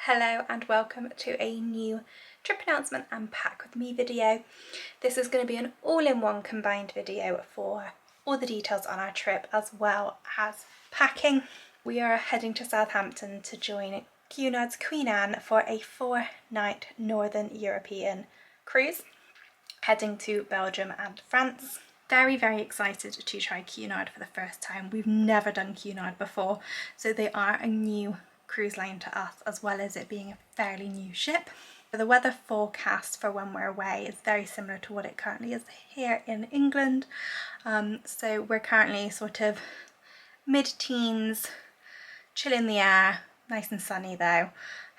Hello and welcome to a new trip announcement and pack with me video. This is going to be an all-in-one combined video for all the details on our trip as well as packing. We are heading to Southampton to join Cunard's Queen Anne for a 4-night Northern European cruise, heading to Belgium and France. Very excited to try Cunard for the first time. We've never done Cunard before, so they are a new cruise line to us, as well as it being a fairly new ship. The weather forecast for when we're away is very similar to what it currently is here in England. So we're currently sort of mid-teens, chill in the air, nice and sunny though.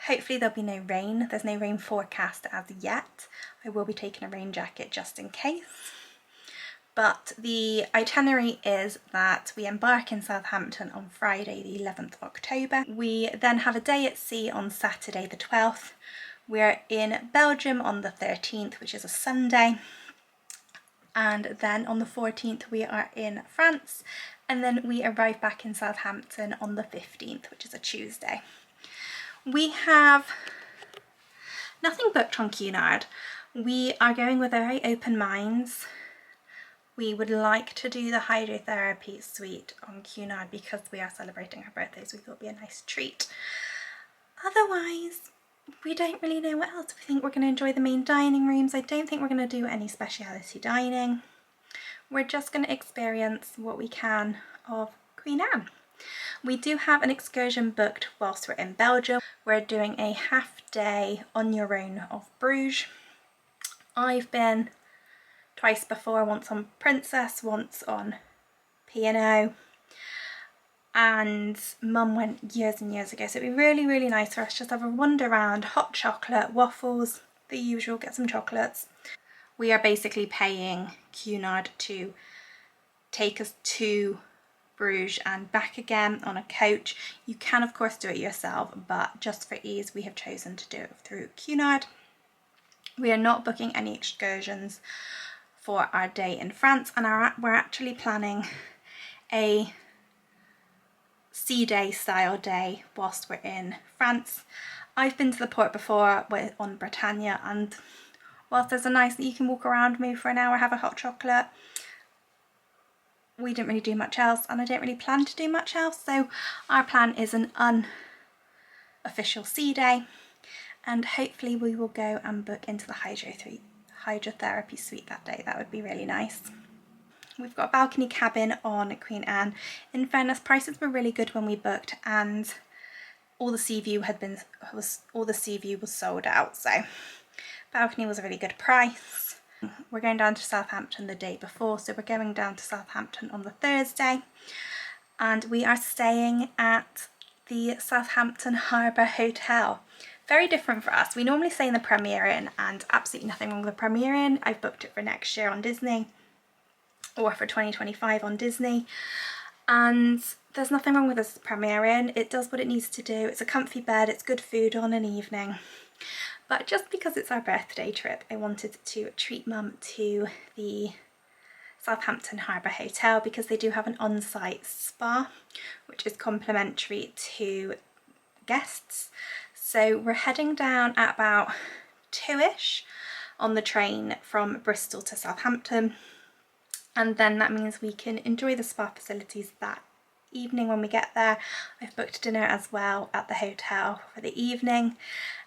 Hopefully there'll be no rain. There's no rain forecast as yet. I will be taking a rain jacket just in case. But the itinerary is that we embark in Southampton on Friday the 11th of October. We then have a day at sea on Saturday the 12th. We're in Belgium on the 13th, which is a Sunday. And then on the 14th we are in France. And then we arrive back in Southampton on the 15th, which is a Tuesday. We have nothing booked on Cunard. We are going with very open minds. We would like to do the hydrotherapy suite on Cunard because we are celebrating her birthday, so we thought it would be a nice treat. Otherwise, we don't really know what else. We think we're going to enjoy the main dining rooms. I don't think we're going to do any speciality dining. We're just going to experience what we can of Queen Anne. We do have an excursion booked whilst we're in Belgium. We're doing a half day on your own of Bruges. I've been twice before, once on Princess, once on P&O, and Mum went years and years ago, so it'd be really nice for us just to have a wander around, hot chocolate, waffles, the usual, get some chocolates. We are basically paying Cunard to take us to Bruges and back again on a coach. You can of course do it yourself, but just for ease we have chosen to do it through Cunard. We are not booking any excursions for our day in France, and we're actually planning a sea day style day whilst we're in France. I've been to the port before on Britannia, and whilst there's a nice, you can walk around maybe for an hour, have a hot chocolate, we didn't really do much else, and I don't really plan to do much else, so our plan is an unofficial sea day, and hopefully we will go and book into the hydrotherapy suite that day. That would be really nice. We've got a balcony cabin on Queen Anne. In fairness, prices were really good when we booked, and all the sea view was sold out, so balcony was a really good price. We're going down to Southampton the day before, so we're going down to Southampton on the Thursday, and we are staying at the Southampton Harbour Hotel. Very different for us. We normally stay in the Premier Inn, and absolutely nothing wrong with the Premier Inn. I've booked it for next year on Disney, or for 2025 on Disney, and there's nothing wrong with this Premier Inn. It does what it needs to do. It's a comfy bed, it's good food on an evening. But just because it's our birthday trip, I wanted to treat Mum to the Southampton Harbour Hotel because they do have an on-site spa, which is complimentary to guests. So we're heading down at about 2ish on the train from Bristol to Southampton, and then that means we can enjoy the spa facilities that evening when we get there. I've booked dinner as well at the hotel for the evening,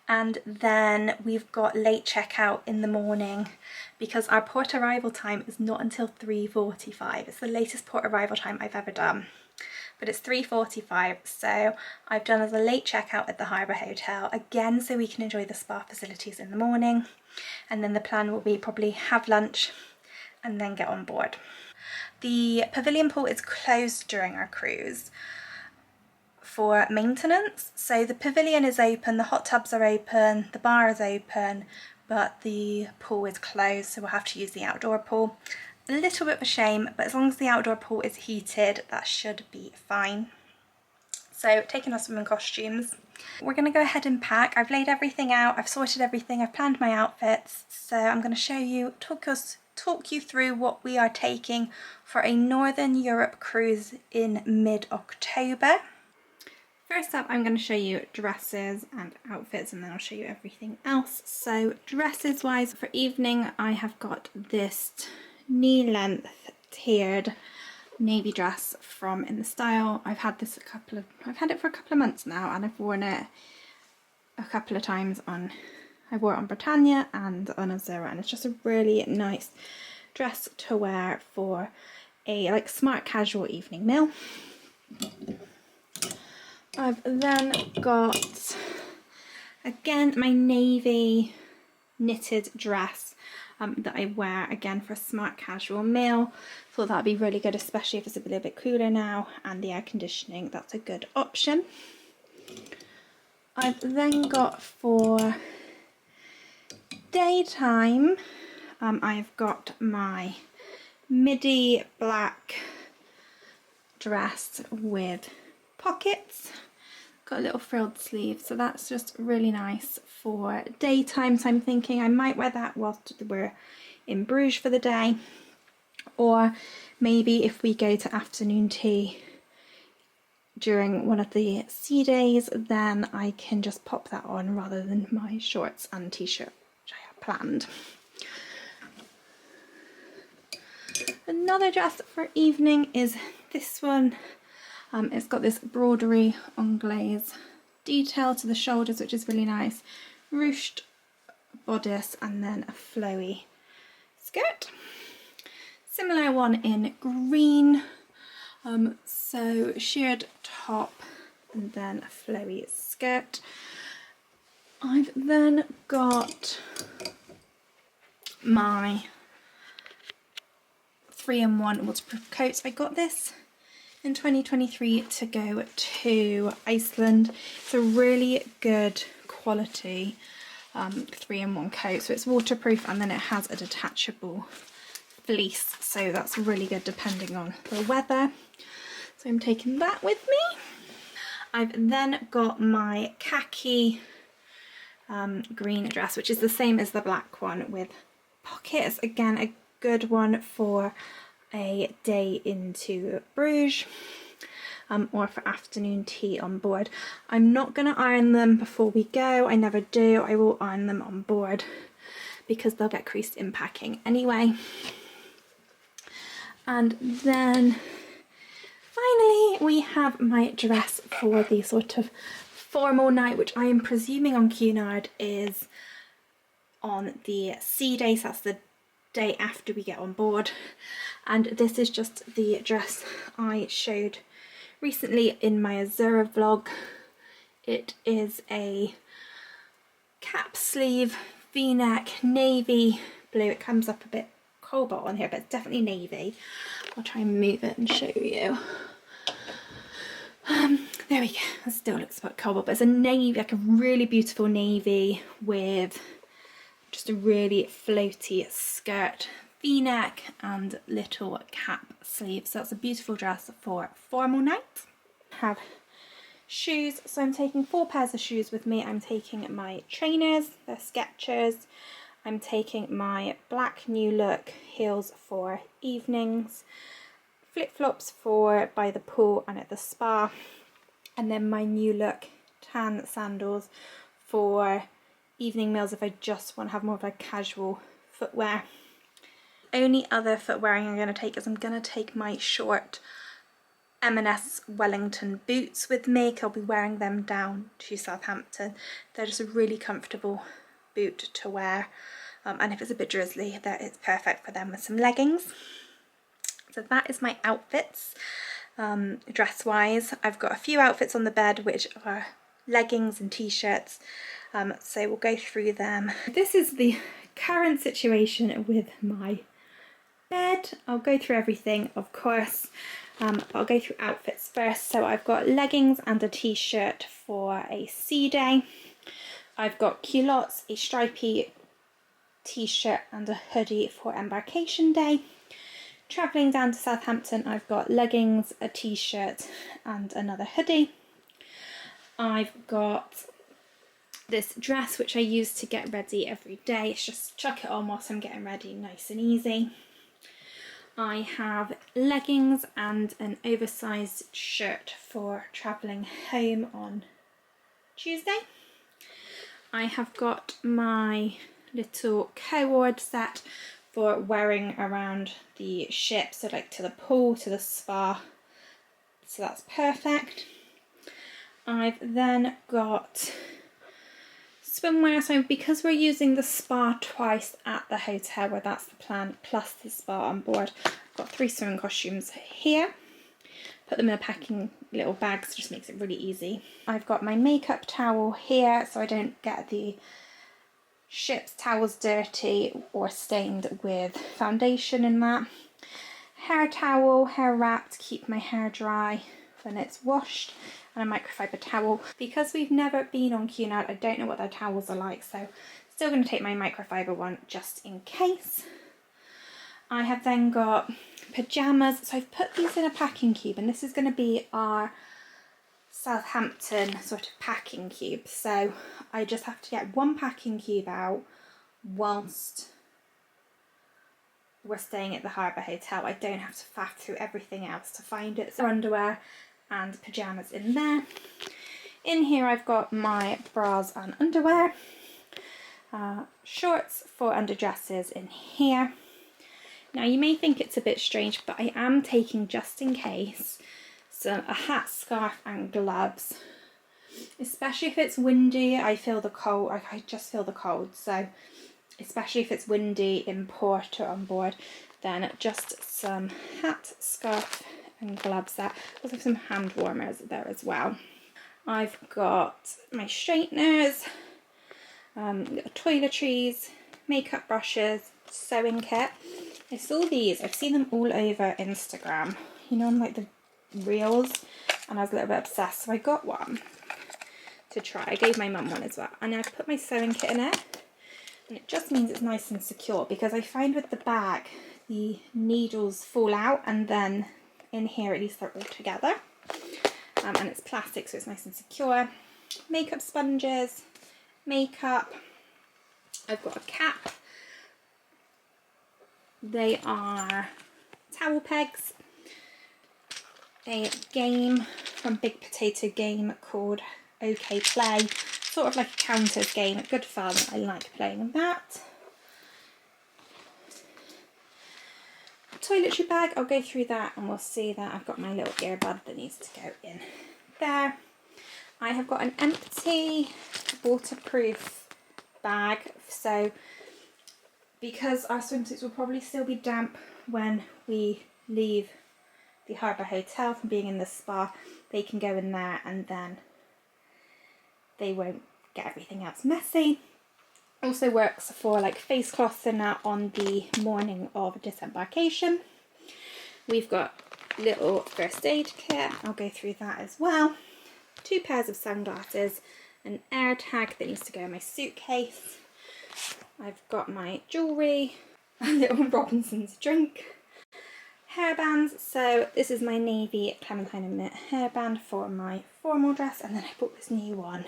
and then we've got late checkout in the morning because our port arrival time is not until 3:45. It's the latest port arrival time I've ever done, but it's 3:45, so I've done as a late checkout at the Harbour Hotel, again so we can enjoy the spa facilities in the morning, and then the plan will be probably have lunch and then get on board. The pavilion pool is closed during our cruise for maintenance, so the pavilion is open, the hot tubs are open, the bar is open, but the pool is closed, so we'll have to use the outdoor pool. A little bit of a shame, but as long as the outdoor pool is heated, that should be fine. So taking our swimming costumes, we're going to go ahead and pack. I've laid everything out, I've sorted everything, I've planned my outfits, so I'm going to show you, talk you through what we are taking for a Northern Europe cruise in mid-October. First up, I'm going to show you dresses and outfits, and then I'll show you everything else. So dresses wise, for evening, I have got this knee length tiered navy dress from In the Style. I've had it for a couple of months now, and I've worn it a couple of times I wore it on Britannia and on Azura, and it's just a really nice dress to wear for a like smart casual evening meal. I've then got, again, my navy knitted dress that I wear again for a smart casual meal. Thought that'd be really good, especially if it's a little bit cooler now and the air conditioning, that's a good option. I've then got for daytime, I've got my midi black dress with pockets, got a little frilled sleeve, so that's just really nice for daytime. So I'm thinking I might wear that whilst we're in Bruges for the day, or maybe if we go to afternoon tea during one of the sea days, then I can just pop that on rather than my shorts and t-shirt which I have planned. Another dress for evening is this one. It's got this broderie anglaise detail to the shoulders, which is really nice, ruched bodice, and then a flowy skirt. Similar one in green, so sheared top and then a flowy skirt. I've then got my 3-in-1 waterproof coats. I got this in 2023 to go to Iceland. It's a really good quality 3-in-1 coat, so it's waterproof and then it has a detachable fleece, so that's really good depending on the weather. So I'm taking that with me. I've then got my khaki green dress, which is the same as the black one with pockets. Again, a good one for a day into Bruges or for afternoon tea on board. I'm not going to iron them before we go, I never do. I will iron them on board because they'll get creased in packing anyway. And then finally we have my dress for the sort of formal night, which I am presuming on Cunard is on the sea day, so that's the day after we get on board. And this is just the dress I showed recently in my Azura vlog. It is a cap sleeve v-neck navy blue. It comes up a bit cobalt on here, but it's definitely navy. I'll try and move it and show you. There we go. It still looks like cobalt, but it's a navy, like a really beautiful navy with just a really floaty skirt, v-neck and little cap sleeve. So that's a beautiful dress for formal night. Have shoes, so I'm taking 4 pairs of shoes with me. I'm taking my trainers, they're Skechers. I'm taking my black New Look heels for evenings, flip-flops for by the pool and at the spa, and then my New Look tan sandals for evening meals if I just want to have more of a casual footwear. Only other footwear I'm going to take is I'm going to take my short M&S Wellington boots with me, because I'll be wearing them down to Southampton. They're just a really comfortable boot to wear, and if it's a bit drizzly, that it's perfect for them with some leggings. So that is my outfits. Dress wise, I've got a few outfits on the bed which are leggings and t-shirts, so we'll go through them. This is the current situation with my bed. I'll go through everything, of course. I'll go through outfits first. So I've got leggings and a t-shirt for a sea day. I've got culottes, a stripy t-shirt and a hoodie for embarkation day. Travelling down to Southampton, I've got leggings, a t-shirt and another hoodie. I've got this dress which I use to get ready every day. It's just chuck it on whilst I'm getting ready, nice and easy. I have leggings and an oversized shirt for travelling home on Tuesday. I have got my little cord set for wearing around the ship, so like to the pool, to the spa, so that's perfect. I've then got swimwear, so because we're using the spa twice at the hotel, where that's the plan, plus the spa on board, I've got 3 swimming costumes here. Put them in a packing little bag, so it just makes it really easy. I've got my makeup towel here, so I don't get the ship's towels dirty or stained with foundation in that. Hair towel, hair wrap to keep my hair dry when it's washed, and a microfiber towel. Because we've never been on Cunard, I don't know what their towels are like, so still going to take my microfiber one just in case. I have then got pyjamas, so I've put these in a packing cube, and this is going to be our Southampton sort of packing cube, so I just have to get one packing cube out whilst we're staying at the Harbour Hotel. I don't have to faff through everything else to find it. So underwear and pyjamas in there. In here I've got my bras and underwear, shorts for underdresses in here. Now you may think it's a bit strange, but I am taking, just in case, a hat, scarf and gloves, especially if it's windy. I feel the cold, I just feel the cold, so especially if it's windy in port or on board, then just some hat, scarf and gloves there. Also have some hand warmers there as well. I've got my straighteners, little toiletries, makeup brushes, sewing kit. I saw these, I've seen them all over Instagram, you know, on like the reels, and I was a little bit obsessed, so I got one to try. I gave my mum one as well, and I put my sewing kit in it, and it just means it's nice and secure, because I find with the bag the needles fall out, and then in here at least they're all together, and it's plastic, so it's nice and secure. Makeup sponges, makeup, I've got a cap, they are towel pegs, a game from Big Potato Game called OK Play, sort of like a counters game, good fun, I like playing that. Toiletry bag, I'll go through that and we'll see that. I've got my little earbud that needs to go in there. I have got an empty waterproof bag, so because our swimsuits will probably still be damp when we leave the Harbour Hotel from being in the spa, they can go in there and then they won't get everything else messy. Also works for like face cloths and that on the morning of disembarkation. We've got little first aid kit, I'll go through that as well. 2 pairs of sunglasses, an air tag that needs to go in my suitcase. I've got my jewellery, a little Robinson's drink, hairbands. So this is my navy Clementine and Mint hairband for my formal dress, and then I bought this new one,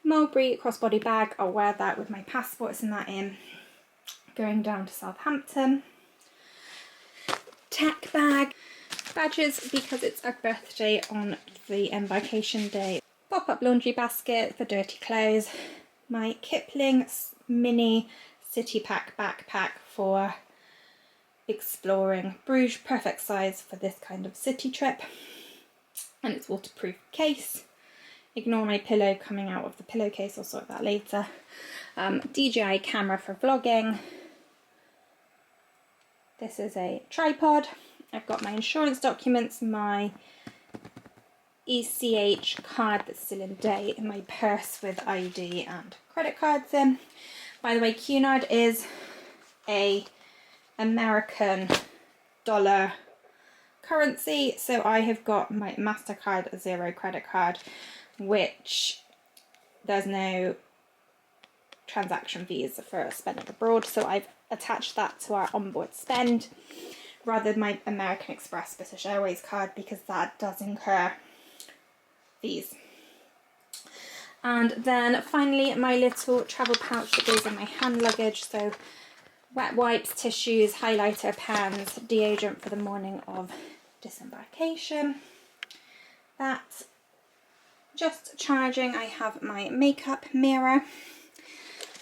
Mulberry crossbody bag. I'll wear that with my passports and that in, going down to Southampton. Tech bag, badges because it's our birthday on the embarkation day. Pop-up laundry basket for dirty clothes. My Kipling mini city pack backpack for exploring Bruges, perfect size for this kind of city trip, and it's waterproof case. Ignore my pillow coming out of the pillowcase, I'll sort that later. DJI camera for vlogging. This is a tripod. I've got my insurance documents, my ECH card that's still in date, and my purse with ID and credit cards in. By the way, Cunard is a American dollar currency, so I have got my MasterCard Zero credit card, which there's no transaction fees for spending abroad, so I've attached that to our onboard spend rather than my American Express British Airways card, because that does incur fees. And then finally my little travel pouch that goes in my hand luggage, so wet wipes, tissues, highlighter, pens, deodorant for the morning of disembarkation. That's just charging. I have my makeup mirror,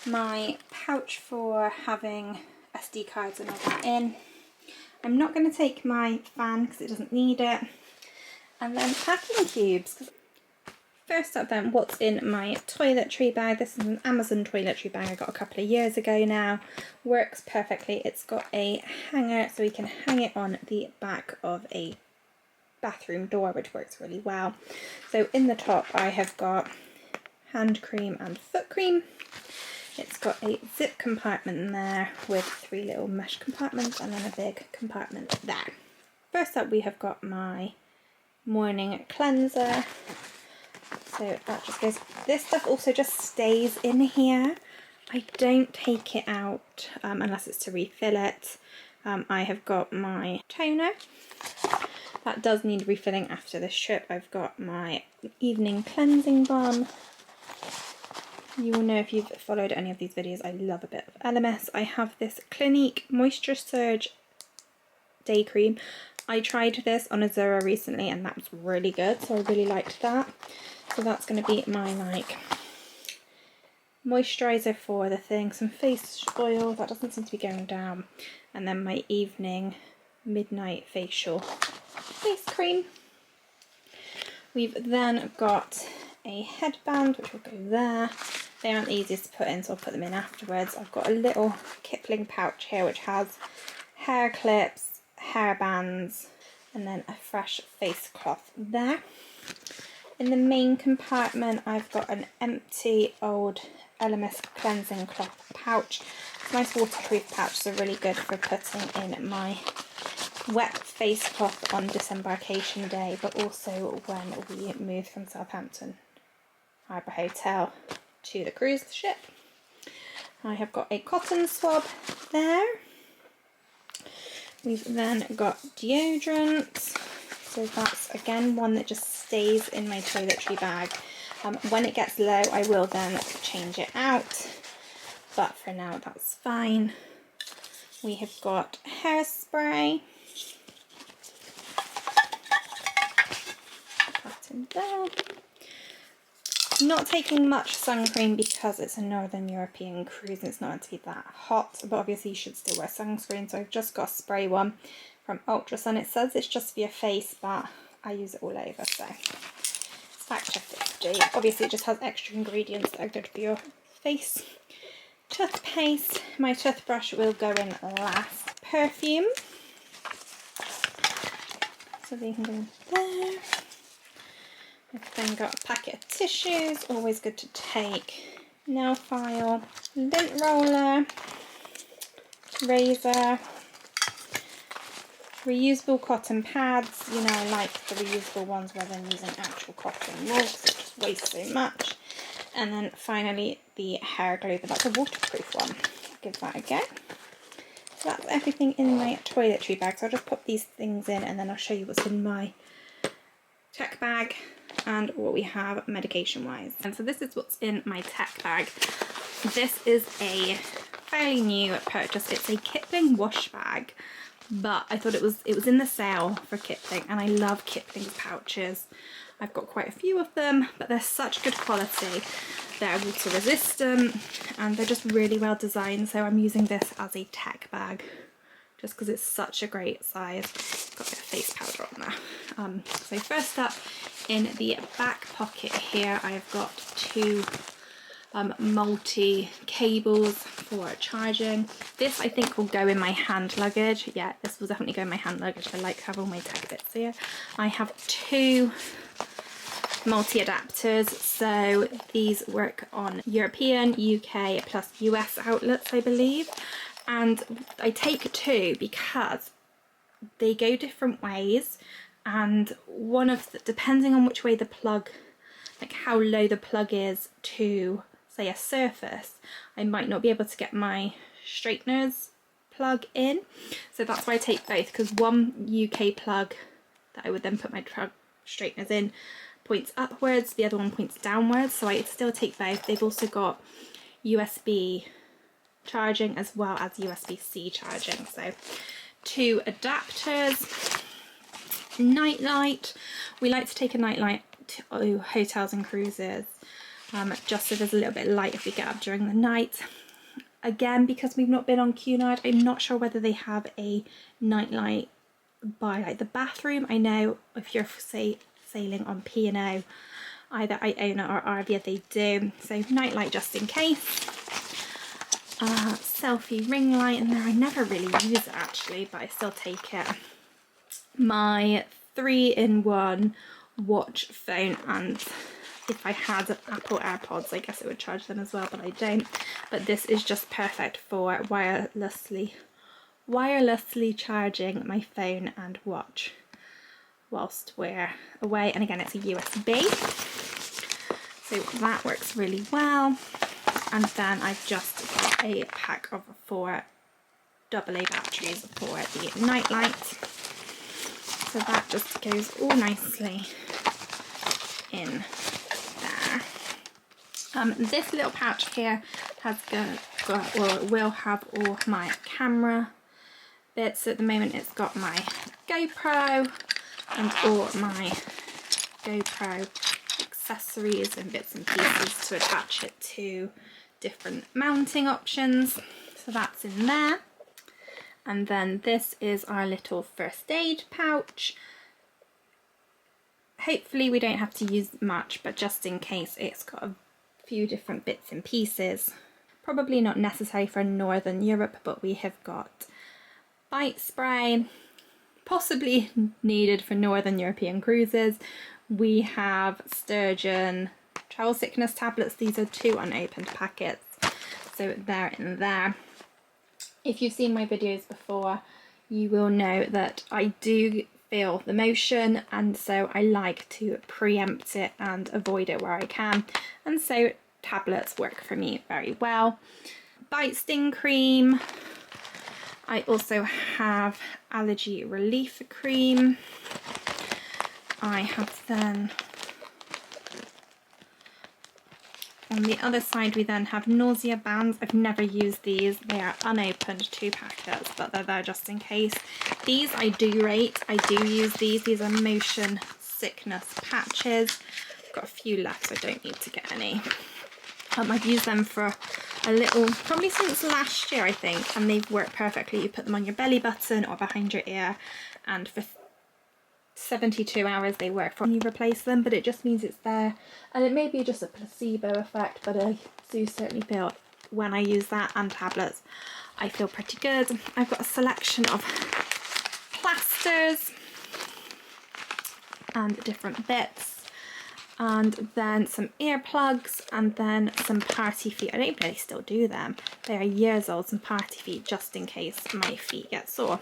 my pouch for having SD cards and all that in. I'm not going to take my fan because it doesn't need it. And then packing cubes. First up then, what's in my toiletry bag? This is an Amazon toiletry bag I got a couple of years ago now. Works perfectly. It's got a hanger so we can hang it on the back of a bathroom door, which works really well. So in the top I have got hand cream and foot cream. It's got a zip compartment in there with 3 little mesh compartments and then a big compartment there. First up we have got my morning cleanser. So that just goes, this stuff also just stays in here. I don't take it out unless it's to refill it. I have got my toner. That does need refilling after this trip. I've got my evening cleansing balm. You will know if you've followed any of these videos, I love a bit of LMS. I have this Clinique Moisture Surge Day Cream. I tried this on a Zora recently and that was really good, so I really liked that. So that's going to be my like moisturiser for the thing, some face oil, that doesn't seem to be going down, and then my evening midnight facial face cream. We've then got a headband which will go there. They aren't the easiest to put in, so I'll put them in afterwards. I've got a little Kipling pouch here which has hair clips, hair bands, and then a fresh face cloth there. In the main compartment I've got an empty old LMS cleansing cloth pouch. It's a nice waterproof pouch, so really good for putting in my wet face cloth on disembarkation day, but also when we move from Southampton Harbour Hotel to the cruise ship. I have got a cotton swab there. We've then got deodorant. So that's again one that just stays in my toiletry bag. When it gets low I will then change it out, but for now that's fine. We have got hairspray. That in there. Not taking much sun cream because it's a Northern European cruise and it's not meant to be that hot, but obviously you should still wear sunscreen, so I've just got a spray one from Ultra Sun. It says it's just for your face, but I use it all over, so it's fact checked it. Obviously it just has extra ingredients that are good for your face. Toothpaste, my toothbrush will go in last. Perfume, so they can go in there. I've then got a packet of tissues, always good to take. Nail file, lint roller, razor, reusable cotton pads. You know, I like the reusable ones rather than using actual cotton wool because it just wastes so much. And then finally the hair glue, but that's a waterproof one. I'll give that a go. So that's everything in my toiletry bag. So I'll just pop these things in and then I'll show you what's in my tech bag and what we have medication wise. And so this is what's in my tech bag. This is a fairly new purchase. It's a Kipling wash bag, but I thought it was in the sale for Kipling, and I love Kipling's pouches. I've got quite a few of them, but they're such good quality. They're water resistant and they're just really well designed, so I'm using this as a tech bag just because it's such a great size. Got a bit of face powder on there. So first up, in the back pocket here I've got 2 multi cables for charging. This I think will go in my hand luggage. Yeah, this will definitely go in my hand luggage. I like to have all my tech bits here. I have 2 multi adapters, so these work on European, UK plus US outlets I believe, and I take 2 because they go different ways, and one of the, depending on which way the plug, like how low the plug is to say a surface, I might not be able to get my straighteners plug in, so that's why I take both, because one UK plug that I would then put my straighteners in points upwards, the other one points downwards, so I still take both. They've also got USB charging as well as USB-C charging. So 2 adapters, night light. We like to take a night light to hotels and cruises, just so there's a little bit of light if we get up during the night. Again, because we've not been on Cunard, I'm not sure whether they have a night light by like the bathroom. I know if you're sailing on P&O, either Iona or Arvia, they do. So night light just in case. Selfie ring light in there. I never really use it actually, but I still take it. My 3-in-1 watch, phone, and if I had Apple AirPods, I guess it would charge them as well, but I don't. But this is just perfect for wirelessly charging my phone and watch whilst we're away. And again, it's a USB, so that works really well. And then I've just got a pack of 4 AA batteries for the night light. So that just goes all nicely in there. This little pouch here has will have all my camera bits. So at the moment it's got my GoPro and all my GoPro accessories and bits and pieces to attach it to different mounting options. So that's in there. And then this is our little first aid pouch. Hopefully we don't have to use much, but just in case, it's got a few different bits and pieces. Probably not necessary for Northern Europe, but we have got bite spray, possibly needed for Northern European cruises. We have sturgeon travel sickness tablets. These are 2 unopened packets, so they're in there. If you've seen my videos before, you will know that I do feel the motion, and so I like to preempt it and avoid it where I can, and so tablets work for me very well. Bite sting cream. I also have allergy relief cream. I have then, on the other side, we then have nausea bands. I've never used these. They are unopened 2 packets, but they're there just in case. These I do rate. I do use these. These are motion sickness patches. I've got a few left, so I don't need to get any. I've used them for a little, probably since last year I think, and they've worked perfectly. You put them on your belly button or behind your ear, and for 72 hours they work for when you replace them, but it just means it's there, and it may be just a placebo effect, but I do certainly feel when I use that and tablets I feel pretty good. I've got a selection of plasters and different bits, and then some earplugs, and then some party feet. I don't really still do them. They are years old, some party feet just in case my feet get sore.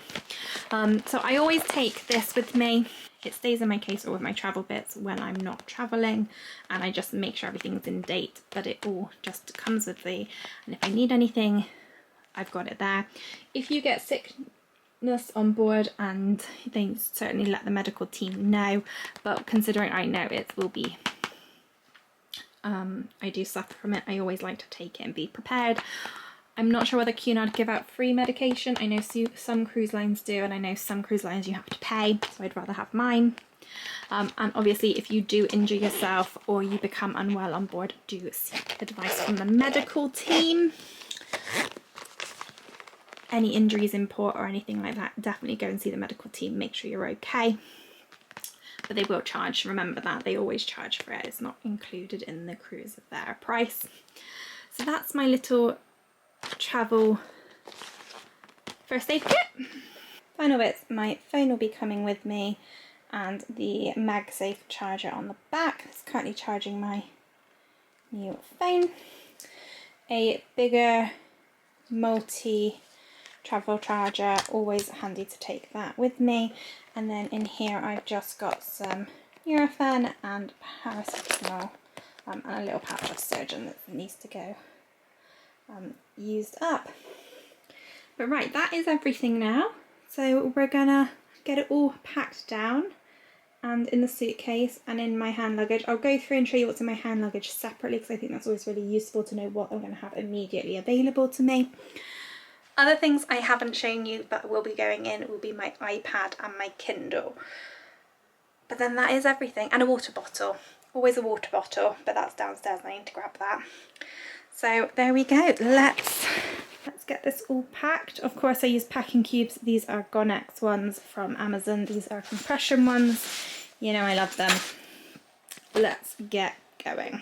So I always take this with me. It stays in my case or with my travel bits when I'm not traveling, and I just make sure everything's in date, but it all just comes with me, and if I need anything, I've got it there. If you get sickness on board, and they certainly let the medical team know, but considering I know it will be, I do suffer from it, I always like to take it and be prepared. I'm not sure whether Cunard give out free medication. I know some cruise lines do, and I know some cruise lines you have to pay, so I'd rather have mine. And obviously if you do injure yourself or you become unwell on board, do seek advice from the medical team. Any injuries in port or anything like that, definitely go and see the medical team, make sure you're okay. But they will charge, remember that, they always charge for it, it's not included in the cruise of their price. So that's my little travel first aid kit. Final bits, my phone will be coming with me, and the MagSafe charger on the back. It's currently charging my new phone. A bigger multi travel charger, always handy to take that with me. And then in here I've just got some Nurofen and paracetamol, and a little pouch of sturgeon that needs to go used up. But right, that is everything now, so we're gonna get it all packed down and in the suitcase and in my hand luggage. I'll go through and show you what's in my hand luggage separately because I think that's always really useful to know what I'm going to have immediately available to me. Other things I haven't shown you but will be going in will be my iPad and my Kindle. But then that is everything, and a water bottle. Always a water bottle, but that's downstairs and I need to grab that. So there we go. Let's get this all packed. Of course I use packing cubes. These are Gonex ones from Amazon. These are compression ones. You know I love them. Let's get going.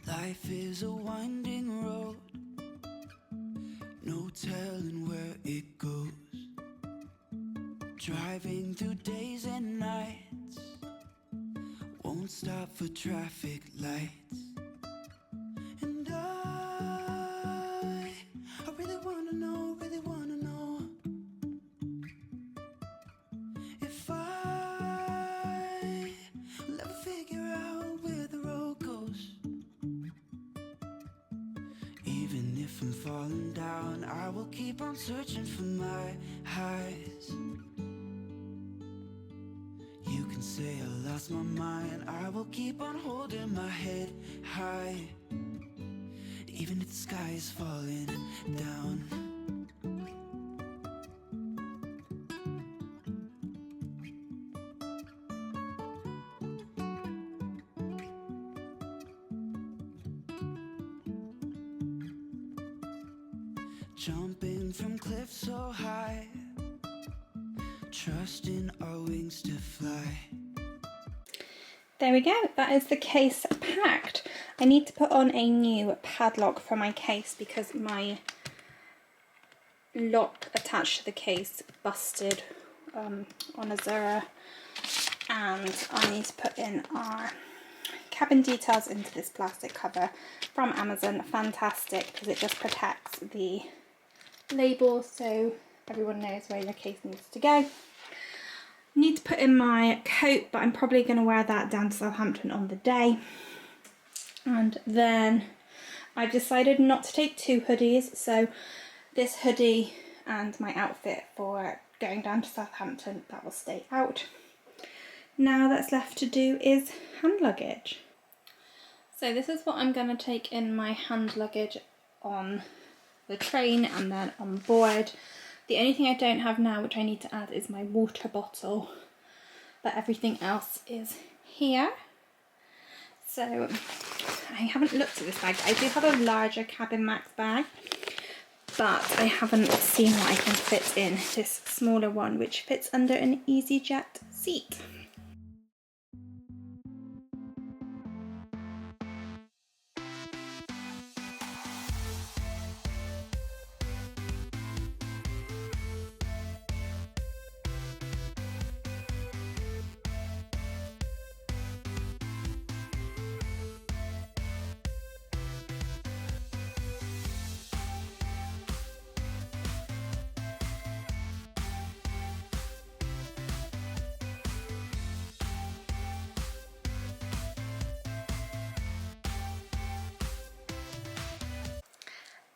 Life is a winding road, no telling where it goes. Driving through days and nights, won't stop for traffic lights. And I really wanna know if I will ever figure out where the road goes. Even if I'm falling down, I will keep on searching for my highs. You can say I lost my mind, I will keep on holding my head high. Even if the sky is falling down. Jumping from cliffs so high, trusting our wings to fly. There we go, that is the case packed. I need to put on a new padlock for my case because my lock attached to the case busted on Azura, and I need to put in our cabin details into this plastic cover from Amazon. Fantastic, because it just protects the label so everyone knows where your case needs to go. Need to put in my coat, but I'm probably going to wear that down to Southampton on the day. And then I've decided not to take two hoodies, so this hoodie and my outfit for going down to Southampton, that will stay out. Now that's left to do is hand luggage. So this is what I'm going to take in my hand luggage on the train and then on board. The only thing I don't have now, which I need to add, is my water bottle, but everything else is here. So I haven't looked at this bag. I do have a larger Cabin Max bag, but I haven't seen what I can fit in this smaller one, which fits under an EasyJet seat.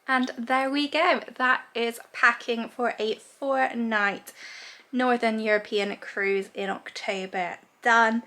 And there we go, that is packing for a 4-night Northern European cruise in October done.